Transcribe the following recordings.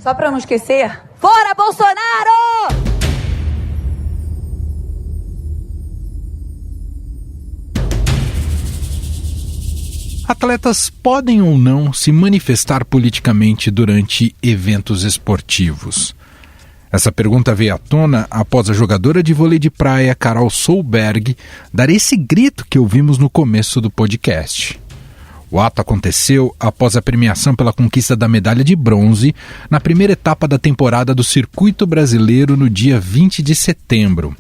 Só pra não esquecer, fora Bolsonaro! Atletas podem ou não se manifestar politicamente durante eventos esportivos? Essa pergunta veio à tona após a jogadora de vôlei de praia Carol Solberg dar esse grito que ouvimos no começo do podcast. O ato aconteceu após a premiação pela conquista da medalha de bronze na primeira etapa da temporada do Circuito Brasileiro no dia 20 de setembro.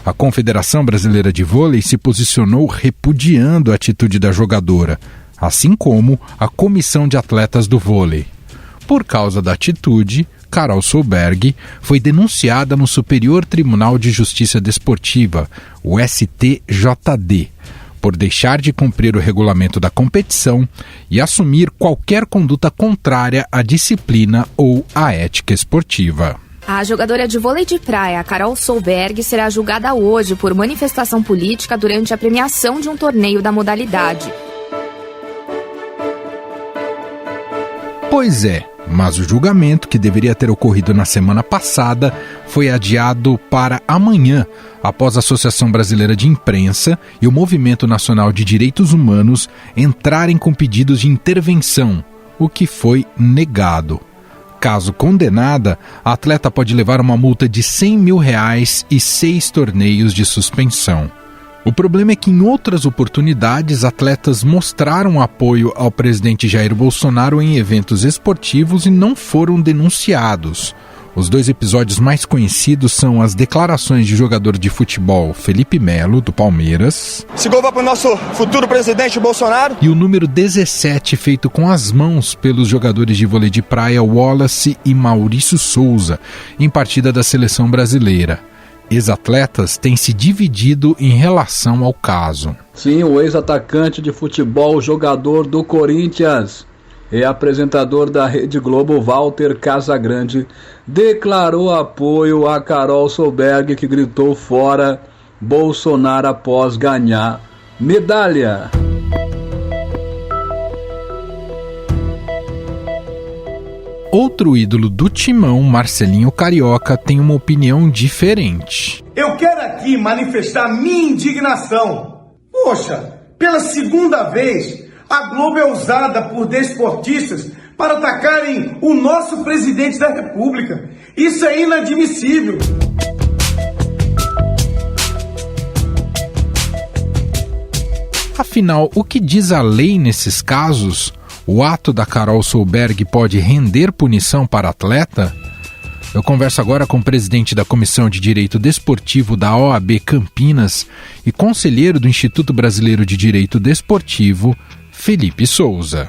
A Confederação Brasileira de Vôlei se posicionou repudiando a atitude da jogadora, assim como a Comissão de Atletas do Vôlei. Por causa da atitude, Carol Solberg foi denunciada no Superior Tribunal de Justiça Desportiva, o STJD, por deixar de cumprir o regulamento da competição e assumir qualquer conduta contrária à disciplina ou à ética esportiva. A jogadora de vôlei de praia, Carol Solberg, será julgada hoje por manifestação política durante a premiação de um torneio da modalidade. Pois é, mas o julgamento, que deveria ter ocorrido na semana passada, foi adiado para amanhã, após a Associação Brasileira de Imprensa e o Movimento Nacional de Direitos Humanos entrarem com pedidos de intervenção, o que foi negado. Caso condenada, a atleta pode levar uma multa de R$100 mil e 6 torneios de suspensão. O problema é que em outras oportunidades, atletas mostraram apoio ao presidente Jair Bolsonaro em eventos esportivos e não foram denunciados. Os 2 episódios mais conhecidos são as declarações de jogador de futebol Felipe Melo, do Palmeiras. Esse gol vai para o nosso futuro presidente Bolsonaro. E o número 17, feito com as mãos pelos jogadores de vôlei de praia Wallace e Maurício Souza, em partida da seleção brasileira. Ex-atletas têm se dividido em relação ao caso. Sim, o ex-atacante de futebol, jogador do Corinthians e apresentador da Rede Globo, Walter Casagrande, declarou apoio a Carol Solberg, que gritou fora Bolsonaro após ganhar medalha. Outro ídolo do timão, Marcelinho Carioca, tem uma opinião diferente. Eu quero aqui manifestar minha indignação. Poxa, pela segunda vez, a Globo é usada por desportistas para atacarem o nosso presidente da República. Isso é inadmissível. Afinal, o que diz a lei nesses casos? O ato da Carol Solberg pode render punição para atleta? Eu converso agora com o presidente da Comissão de Direito Desportivo da OAB Campinas e conselheiro do Instituto Brasileiro de Direito Desportivo, Felipe Souza.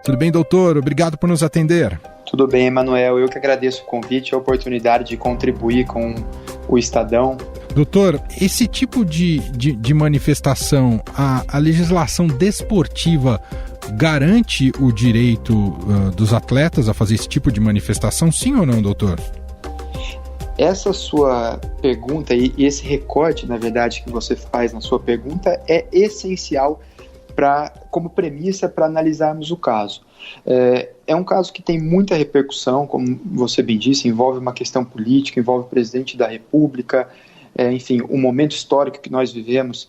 Tudo bem, doutor? Obrigado por nos atender. Tudo bem, Emanuel. Eu que agradeço o convite e a oportunidade de contribuir com o Estadão. Doutor, esse tipo de manifestação, a legislação desportiva garante o direito dos atletas a fazer esse tipo de manifestação, sim ou não, doutor? Essa sua pergunta e esse recorte, na verdade, que você faz na sua pergunta é essencial como premissa para analisarmos o caso. É um caso que tem muita repercussão, como você bem disse, envolve uma questão política, envolve o presidente da República, enfim, o momento histórico que nós vivemos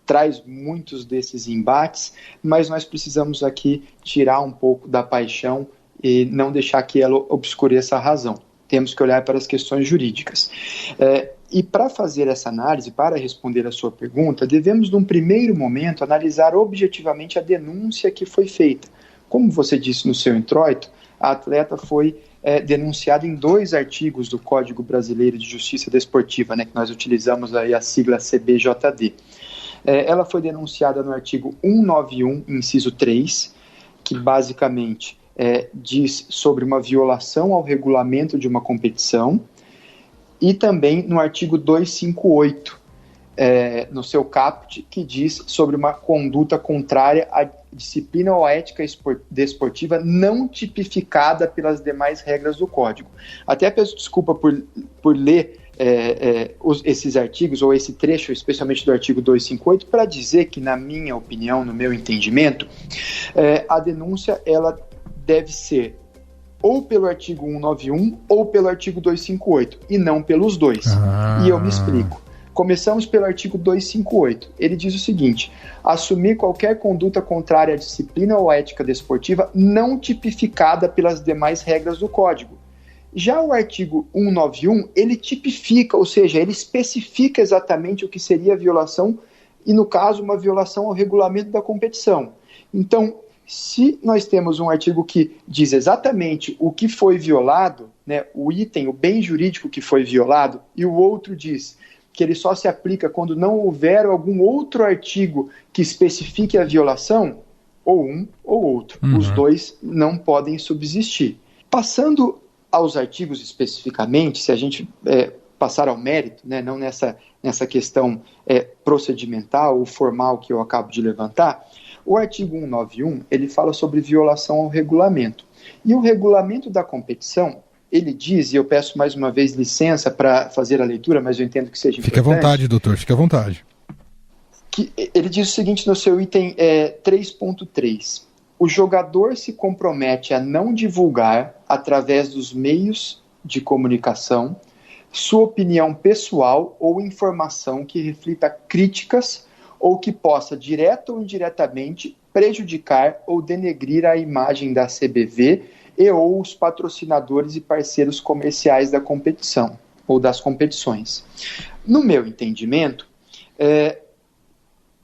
traz muitos desses embates, mas nós precisamos aqui tirar um pouco da paixão e não deixar que ela obscureça a razão. Temos que olhar para as questões jurídicas. E para fazer essa análise, para responder a sua pergunta, devemos, num primeiro momento, analisar objetivamente a denúncia que foi feita. Como você disse no seu introito, a atleta foi denunciada em 2 artigos do Código Brasileiro de Justiça Desportiva, que nós utilizamos aí a sigla CBJD. Ela foi denunciada no artigo 191, inciso 3, que basicamente diz sobre uma violação ao regulamento de uma competição, e também no artigo 258, no seu caput, que diz sobre uma conduta contrária à disciplina ou à ética desportiva não tipificada pelas demais regras do Código. Até peço desculpa por ler esses artigos, ou esse trecho, especialmente do artigo 258, para dizer que, na minha opinião, no meu entendimento, a denúncia ela deve ser ou pelo artigo 191 ou pelo artigo 258, e não pelos dois. E eu me explico. Começamos pelo artigo 258. Ele diz o seguinte: assumir qualquer conduta contrária à disciplina ou à ética desportiva não tipificada pelas demais regras do Código. Já o artigo 191, ele tipifica, ou seja, ele especifica exatamente o que seria a violação, e no caso, uma violação ao regulamento da competição. Então, se nós temos um artigo que diz exatamente o que foi violado, né, o item, o bem jurídico que foi violado, e o outro diz que ele só se aplica quando não houver algum outro artigo que especifique a violação, ou um ou outro. Os dois não podem subsistir. Passando aos artigos especificamente, se a gente passar ao mérito, né, não nessa questão procedimental ou formal que eu acabo de levantar, o artigo 191, ele fala sobre violação ao regulamento. E o regulamento da competição, ele diz, e eu peço mais uma vez licença para fazer a leitura, mas eu entendo que seja importante. Fique à vontade, doutor, fique à vontade. Que ele diz o seguinte no seu item 3.3. O jogador se compromete a não divulgar, através dos meios de comunicação, sua opinião pessoal ou informação que reflita críticas ou que possa, direta ou indiretamente, prejudicar ou denegrir a imagem da CBV e ou os patrocinadores e parceiros comerciais da competição ou das competições. No meu entendimento,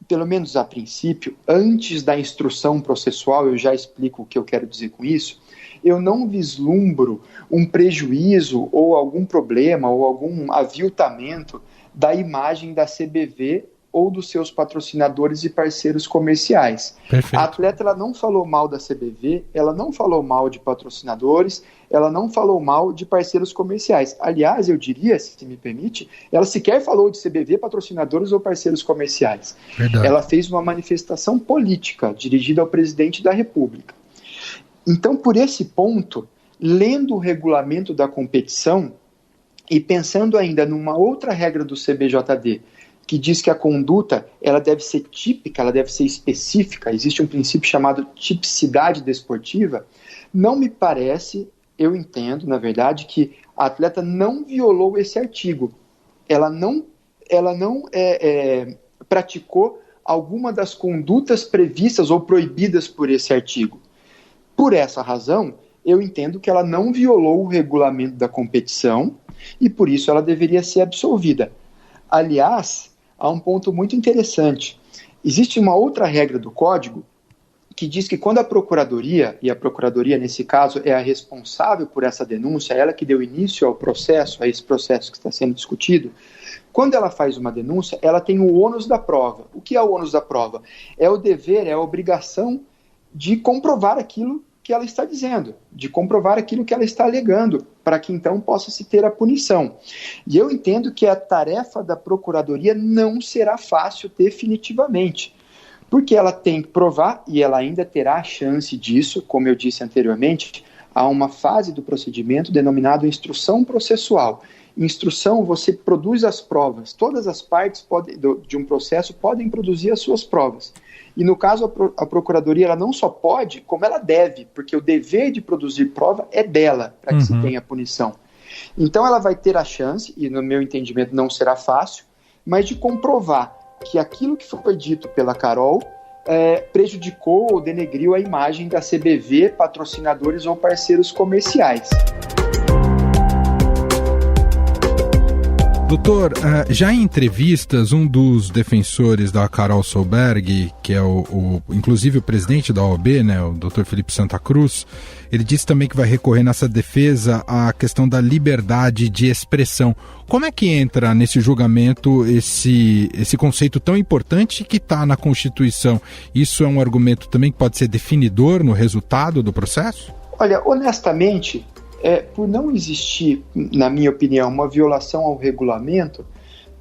pelo menos a princípio, antes da instrução processual, eu já explico o que eu quero dizer com isso, eu não vislumbro um prejuízo ou algum problema ou algum aviltamento da imagem da CBV ou dos seus patrocinadores e parceiros comerciais. Perfeito. A atleta ela não falou mal da CBV, ela não falou mal de patrocinadores, ela não falou mal de parceiros comerciais. Aliás, eu diria, se me permite, ela sequer falou de CBV, patrocinadores ou parceiros comerciais. Verdade. Ela fez uma manifestação política dirigida ao presidente da República. Então, por esse ponto, lendo o regulamento da competição e pensando ainda numa outra regra do CBJD, que diz que a conduta ela deve ser típica, ela deve ser específica, existe um princípio chamado tipicidade desportiva, não me parece, eu entendo, na verdade, que a atleta não violou esse artigo. Ela não praticou alguma das condutas previstas ou proibidas por esse artigo. Por essa razão, eu entendo que ela não violou o regulamento da competição e, por isso, ela deveria ser absolvida. Aliás, há um ponto muito interessante. Existe uma outra regra do Código que diz que quando a Procuradoria, e a Procuradoria nesse caso é a responsável por essa denúncia, ela que deu início ao processo, a esse processo que está sendo discutido, quando ela faz uma denúncia, ela tem o ônus da prova. O que é o ônus da prova? É o dever, é a obrigação de comprovar aquilo que ela está dizendo, de comprovar aquilo que ela está alegando, para que então possa se ter a punição. E eu entendo que a tarefa da Procuradoria não será fácil definitivamente, porque ela tem que provar, e ela ainda terá a chance disso, como eu disse anteriormente, há uma fase do procedimento denominada instrução processual. Instrução, você produz as provas, todas as partes de um processo podem produzir as suas provas. E no caso a Procuradoria ela não só pode, como ela deve, porque o dever de produzir prova é dela, para que se tenha punição. Então ela vai ter a chance, e no meu entendimento não será fácil, mas de comprovar que aquilo que foi dito pela Carol prejudicou ou denegriu a imagem da CBV, patrocinadores ou parceiros comerciais. Doutor, já em entrevistas, um dos defensores da Carol Solberg, que é inclusive o presidente da OAB, né, o Dr. Felipe Santa Cruz, ele disse também que vai recorrer nessa defesa à questão da liberdade de expressão. Como é que entra nesse julgamento esse conceito tão importante que está na Constituição? Isso é um argumento também que pode ser definidor no resultado do processo? Olha, honestamente, por não existir, na minha opinião, uma violação ao regulamento,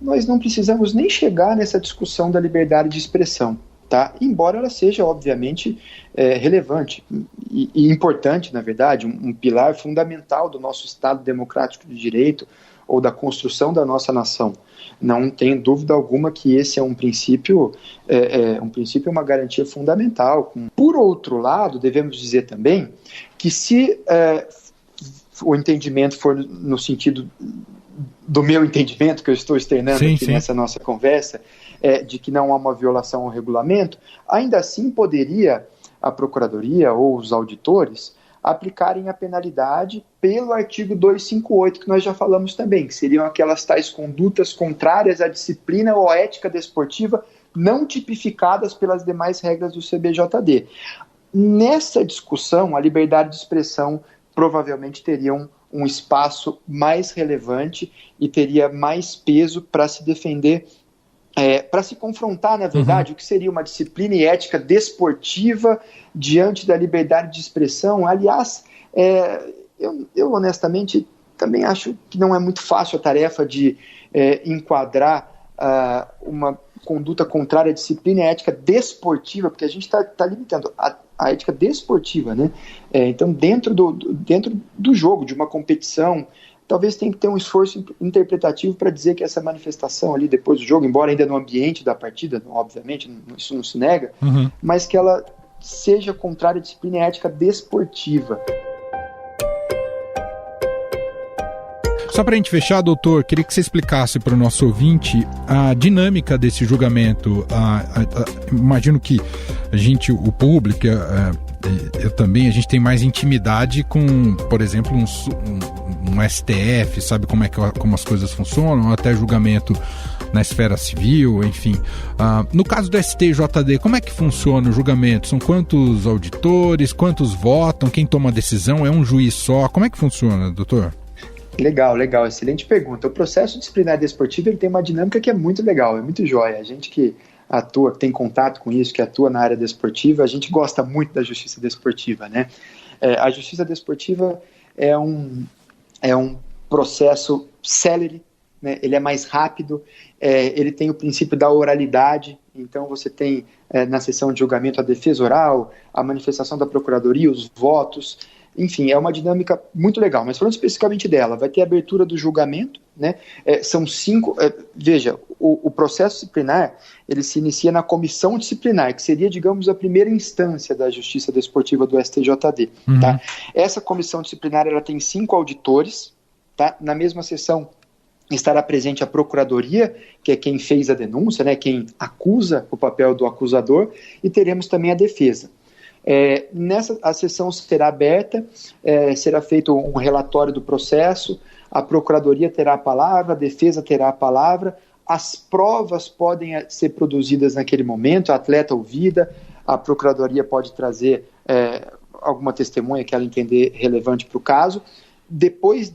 nós não precisamos nem chegar nessa discussão da liberdade de expressão, tá? Embora ela seja, obviamente, relevante e importante, na verdade, um pilar fundamental do nosso Estado democrático de direito, ou da construção da nossa nação. Não tem dúvida alguma que esse é um princípio, uma garantia fundamental. Por outro lado, devemos dizer também que se o entendimento for no sentido do meu entendimento, que eu estou externando nessa nossa conversa, de que não há uma violação ao regulamento, ainda assim poderia a Procuradoria ou os auditores aplicarem a penalidade pelo artigo 258, que nós já falamos também, que seriam aquelas tais condutas contrárias à disciplina ou à ética desportiva não tipificadas pelas demais regras do CBJD. Nessa discussão, a liberdade de expressão provavelmente teria um espaço mais relevante e teria mais peso para se defender, para se confrontar, na verdade, o que seria uma disciplina e ética desportiva diante da liberdade de expressão. Aliás, eu honestamente também acho que não é muito fácil a tarefa de enquadrar uma conduta contrária à disciplina e ética desportiva, porque a gente está limitando a ética desportiva, né? Então, dentro do jogo, de uma competição, talvez tenha que ter um esforço interpretativo para dizer que essa manifestação ali depois do jogo, embora ainda no ambiente da partida, obviamente, isso não se nega, mas que ela seja contrária à disciplina e ética desportiva. Só para a gente fechar, doutor, queria que você explicasse para o nosso ouvinte a dinâmica desse julgamento. Imagino que o público, eu também, a gente tem mais intimidade com, por exemplo, um STF, sabe como as coisas funcionam, até julgamento na esfera civil, enfim. No caso do STJD, como é que funciona o julgamento? São quantos auditores, quantos votam, quem toma a decisão? É um juiz só? Como é que funciona, doutor? Legal, excelente pergunta. O processo disciplinar desportivo ele tem uma dinâmica que é muito legal, é muito jóia. A gente que atua, que tem contato com isso, que atua na área desportiva, a gente gosta muito da justiça desportiva, né? A justiça desportiva é um processo célere, né? Ele é mais rápido, ele tem o princípio da oralidade, então você tem na sessão de julgamento a defesa oral, a manifestação da procuradoria, os votos. Enfim, é uma dinâmica muito legal, mas falando especificamente dela, vai ter a abertura do julgamento, né? São 5, veja, o processo disciplinar, ele se inicia na comissão disciplinar, que seria, digamos, a primeira instância da justiça desportiva do STJD, tá? Essa comissão disciplinar, ela tem 5 auditores, tá? Na mesma sessão estará presente a procuradoria, que é quem fez a denúncia, né? Quem acusa, o papel do acusador, e teremos também a defesa. A sessão será aberta, será feito um relatório do processo, a procuradoria terá a palavra, a defesa terá a palavra, as provas podem ser produzidas naquele momento, a atleta ouvida, a procuradoria pode trazer alguma testemunha que ela entender relevante para o caso. Depois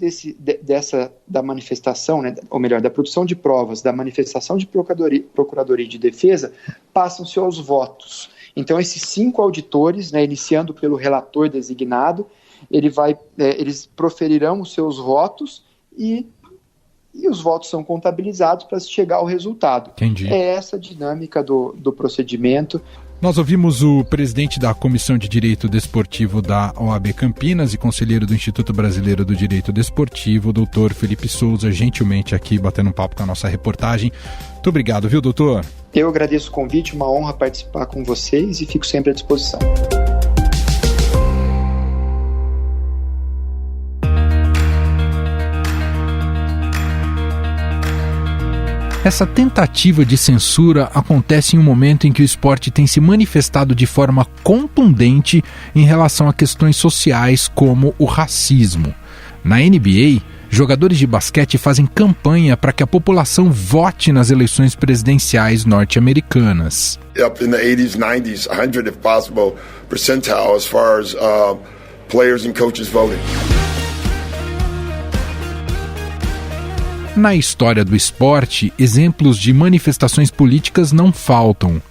da manifestação, né, ou melhor, da produção de provas, da manifestação de procuradoria e de defesa, passam-se aos votos. Então, esses 5 auditores, né, iniciando pelo relator designado, eles proferirão os seus votos e os votos são contabilizados para chegar ao resultado. Entendi. É essa a dinâmica do procedimento. Nós ouvimos o presidente da Comissão de Direito Desportivo da OAB Campinas e conselheiro do Instituto Brasileiro do Direito Desportivo, doutor Felipe Souza, gentilmente aqui batendo um papo com a nossa reportagem. Muito obrigado, viu, doutor? Eu agradeço o convite, uma honra participar com vocês e fico sempre à disposição. Essa tentativa de censura acontece em um momento em que o esporte tem se manifestado de forma contundente em relação a questões sociais como o racismo. Na NBA, jogadores de basquete fazem campanha para que a população vote nas eleições presidenciais norte-americanas. Up in the 80s, 90s, 100 if possible percentile as far as players and coaches voting. Na história do esporte, exemplos de manifestações políticas não faltam.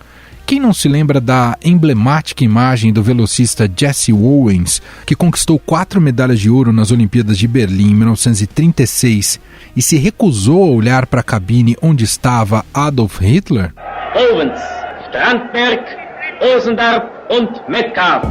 Quem não se lembra da emblemática imagem do velocista Jesse Owens, que conquistou 4 medalhas de ouro nas Olimpíadas de Berlim em 1936 e se recusou a olhar para a cabine onde estava Adolf Hitler? Owens, Strandberg, Osendorp und Metcalf.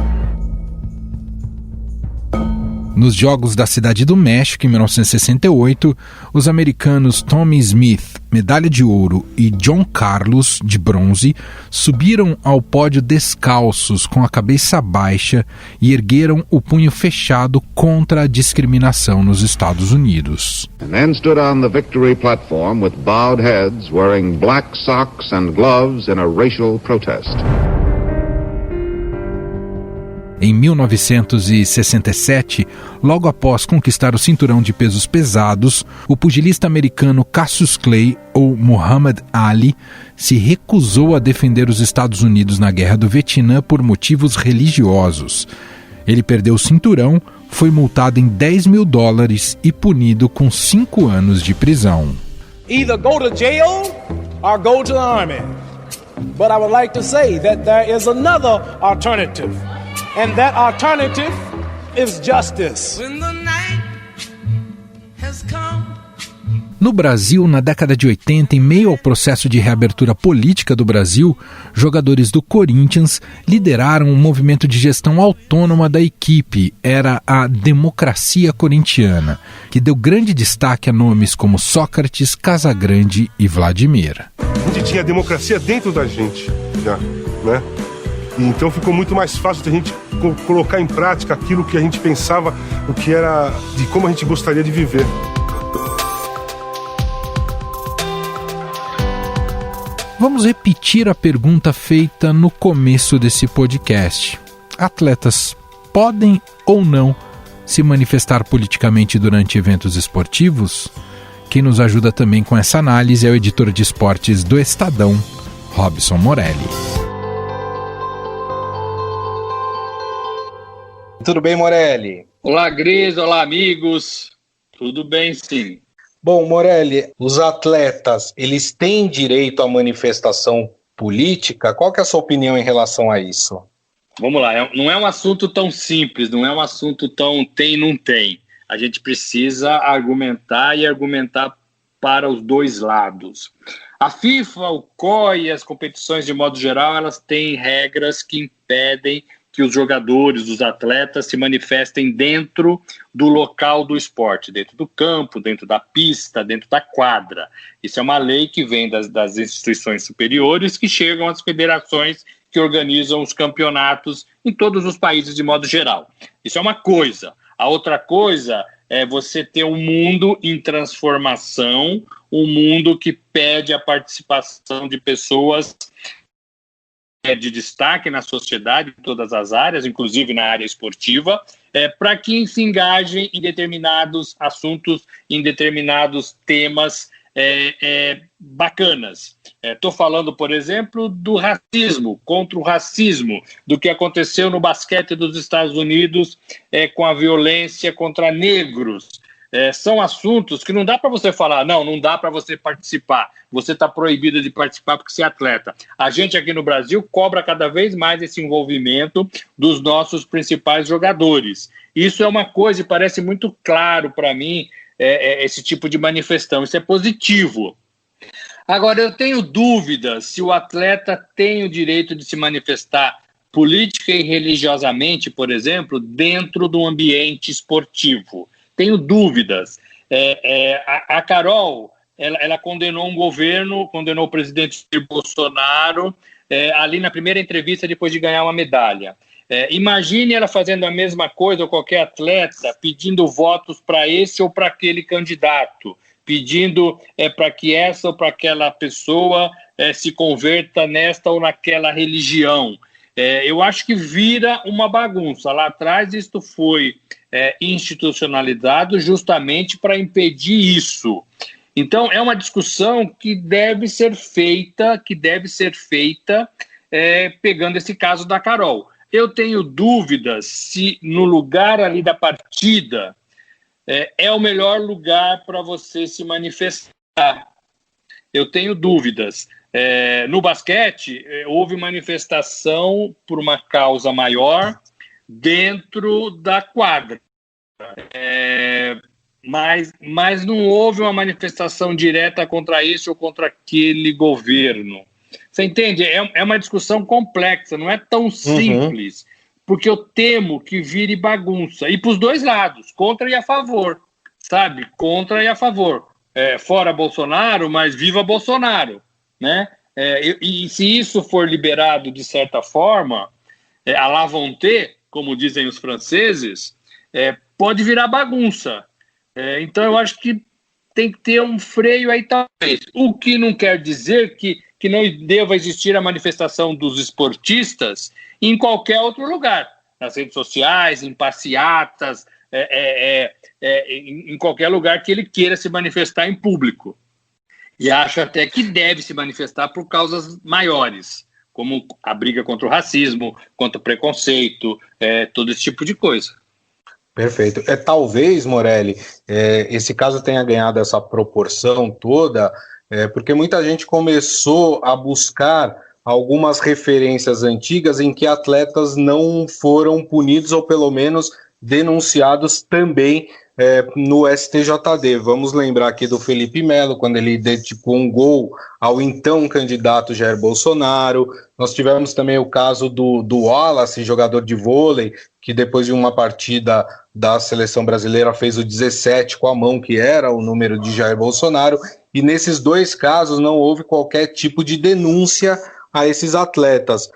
Nos Jogos da Cidade do México, em 1968, os americanos Tommy Smith, medalha de ouro, e John Carlos, de bronze, subiram ao pódio descalços, com a cabeça baixa, e ergueram o punho fechado contra a discriminação nos Estados Unidos. And then stood on the victory platform with bowed heads, wearing black socks and gloves in a racial protest. Em 1967, logo após conquistar o cinturão de pesos pesados, o pugilista americano Cassius Clay, ou Muhammad Ali, se recusou a defender os Estados Unidos na Guerra do Vietnã por motivos religiosos. Ele perdeu o cinturão, foi multado em $10 mil e punido com 5 anos de prisão. Either go to jail or go to the army. But I would like to say that there is another alternative. And that alternative is justice. When the night has come. No Brasil, na década de 80, em meio ao processo de reabertura política do Brasil, jogadores do Corinthians lideraram um movimento de gestão autônoma da equipe. Era a Democracia Corintiana, que deu grande destaque a nomes como Sócrates, Casagrande e Vladimir. A gente tinha a democracia dentro da gente, já, né? Então ficou muito mais fácil de a gente colocar em prática aquilo que a gente pensava, o que era, de como a gente gostaria de viver. Vamos repetir a pergunta feita no começo desse podcast. Atletas podem ou não se manifestar politicamente durante eventos esportivos? Quem nos ajuda também com essa análise é o editor de esportes do Estadão, Robson Morelli. Tudo bem, Morelli? Olá, Gris, olá, amigos. Tudo bem, sim. Bom, Morelli, os atletas, eles têm direito à manifestação política? Qual que é a sua opinião em relação a isso? Vamos lá, não é um assunto tão simples, não é um assunto tão tem, não tem. A gente precisa argumentar e argumentar para os dois lados. A FIFA, o COI e as competições de modo geral, elas têm regras que impedem que os jogadores, os atletas se manifestem dentro do local do esporte, dentro do campo, dentro da pista, dentro da quadra. Isso é uma lei que vem das instituições superiores que chegam às federações que organizam os campeonatos em todos os países de modo geral. Isso é uma coisa. A outra coisa é você ter um mundo em transformação, um mundo que pede a participação de pessoas de destaque na sociedade, em todas as áreas, inclusive na área esportiva, para que se engajem em determinados assuntos, em determinados temas bacanas. Estou falando, por exemplo, do racismo, contra o racismo, do que aconteceu no basquete dos Estados Unidos com a violência contra negros. São assuntos que não dá para você falar, não dá para você participar, você está proibido de participar porque você é atleta. A gente aqui no Brasil cobra cada vez mais esse envolvimento dos nossos principais jogadores. Isso é uma coisa e parece muito claro para mim, esse tipo de manifestação, isso é positivo. Agora, eu tenho dúvidas se o atleta tem o direito de se manifestar política e religiosamente, por exemplo, dentro do ambiente esportivo. Tenho dúvidas. A Carol, ela condenou um governo, condenou o presidente Bolsonaro ali na primeira entrevista depois de ganhar uma medalha. Imagine ela fazendo a mesma coisa, ou qualquer atleta, pedindo votos para esse ou para aquele candidato, pedindo para que essa ou para aquela pessoa se converta nesta ou naquela religião. Eu acho que vira uma bagunça. Lá atrás isto foi institucionalizado justamente para impedir isso. Então é uma discussão que deve ser feita pegando esse caso da Carol. Eu tenho dúvidas se no lugar ali da partida é o melhor lugar para você se manifestar. Eu tenho dúvidas. No basquete, houve manifestação por uma causa maior dentro da quadra. Mas não houve uma manifestação direta contra esse ou contra aquele governo. Você entende? É uma discussão complexa, não é tão simples. porque eu temo que vire bagunça. E para os dois lados, contra e a favor, sabe? Contra e a favor. Fora Bolsonaro, mas viva Bolsonaro, né? E se isso for liberado de certa forma, à la volonté, como dizem os franceses, pode virar bagunça. Então eu acho que tem que ter um freio aí, talvez. O que não quer dizer que não deva existir a manifestação dos esportistas em qualquer outro lugar, nas redes sociais, em passeatas, em qualquer lugar que ele queira se manifestar em público. E acho até que deve se manifestar por causas maiores, como a briga contra o racismo, contra o preconceito, todo esse tipo de coisa. Perfeito. Talvez, Morelli, esse caso tenha ganhado essa proporção toda, porque muita gente começou a buscar algumas referências antigas em que atletas não foram punidos ou pelo menos denunciados também no STJD. Vamos lembrar aqui do Felipe Melo, quando ele dedicou um gol ao então candidato Jair Bolsonaro. Nós tivemos também o caso do Wallace, jogador de vôlei, que depois de uma partida da seleção brasileira fez o 17 com a mão, que era o número de Jair Bolsonaro, e nesses dois casos não houve qualquer tipo de denúncia a esses atletas.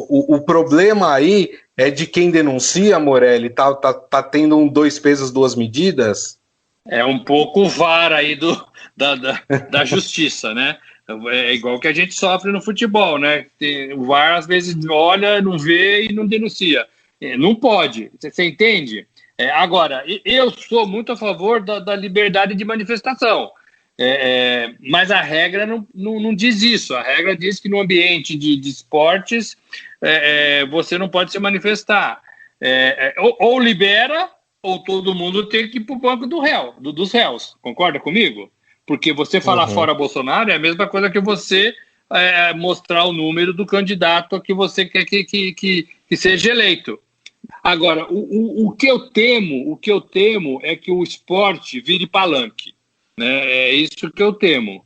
O problema aí é de quem denuncia, Morelli, tá tendo um 2 pesos, 2 medidas? É um pouco o VAR aí da justiça, né? É igual que a gente sofre no futebol, né? O VAR às vezes olha, não vê e não denuncia. Não pode, você entende? Agora, eu sou muito a favor da liberdade de manifestação, mas a regra não diz isso. A regra diz que no ambiente de esportes você não pode se manifestar. Ou libera, ou todo mundo tem que ir para o banco dos réus. Concorda comigo? Porque você falar fora Bolsonaro é a mesma coisa que você mostrar o número do candidato que você quer que seja eleito. Agora, o que eu temo é que o esporte vire palanque, né? É isso que eu temo.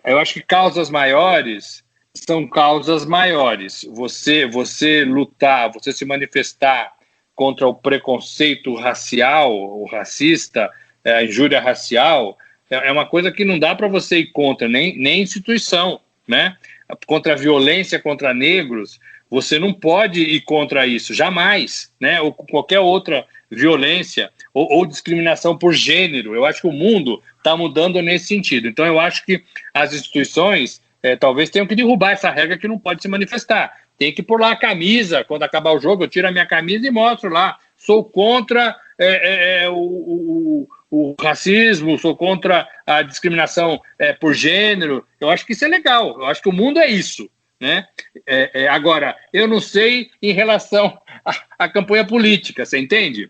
Eu acho que causas maiores são causas maiores. Você lutar, você se manifestar contra o preconceito racial, o racista, a injúria racial, é uma coisa que não dá para você ir contra, nem instituição, né? Contra a violência contra negros, você não pode ir contra isso, jamais, né? Ou qualquer outra violência ou discriminação por gênero. Eu acho que o mundo está mudando nesse sentido. Então eu acho que as instituições talvez tenham que derrubar essa regra que não pode se manifestar. Tem que pôr lá a camisa, quando acabar o jogo eu tiro a minha camisa e mostro lá, sou contra o racismo, sou contra a discriminação por gênero. Eu acho que isso é legal, eu acho que o mundo é isso, né? Agora, eu não sei em relação à campanha política, você entende?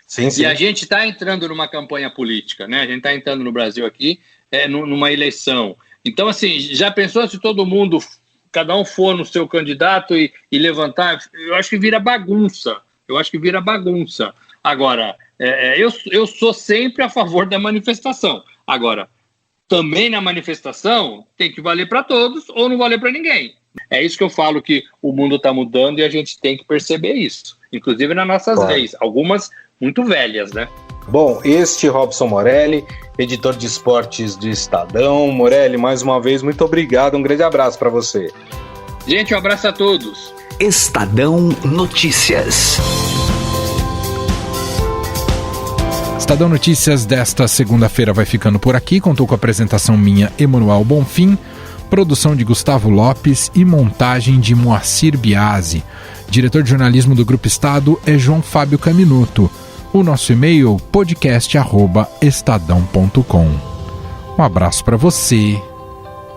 Sim. E a gente está entrando numa campanha política, né? A gente está entrando no Brasil aqui numa eleição. Então, assim, já pensou se todo mundo, cada um for no seu candidato e levantar? Eu acho que vira bagunça. Agora, eu sou sempre a favor da manifestação. Agora, também na manifestação tem que valer para todos ou não valer para ninguém. É isso que eu falo, que o mundo está mudando e a gente tem que perceber isso. Inclusive nas nossas leis, algumas muito velhas, né? Bom, Robson Morelli, editor de esportes do Estadão. Morelli, mais uma vez, muito obrigado, um grande abraço para você. Gente, um abraço a todos. Estadão Notícias. Estadão Notícias desta segunda-feira vai ficando por aqui. Contou com a apresentação minha, Emanuel Bonfim, produção de Gustavo Lopes e montagem de Moacir Biasi. Diretor de jornalismo do Grupo Estado é João Fábio Caminuto. O nosso e-mail, podcast@estadão.com. Um abraço para você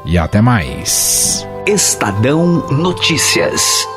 e até mais. Estadão Notícias.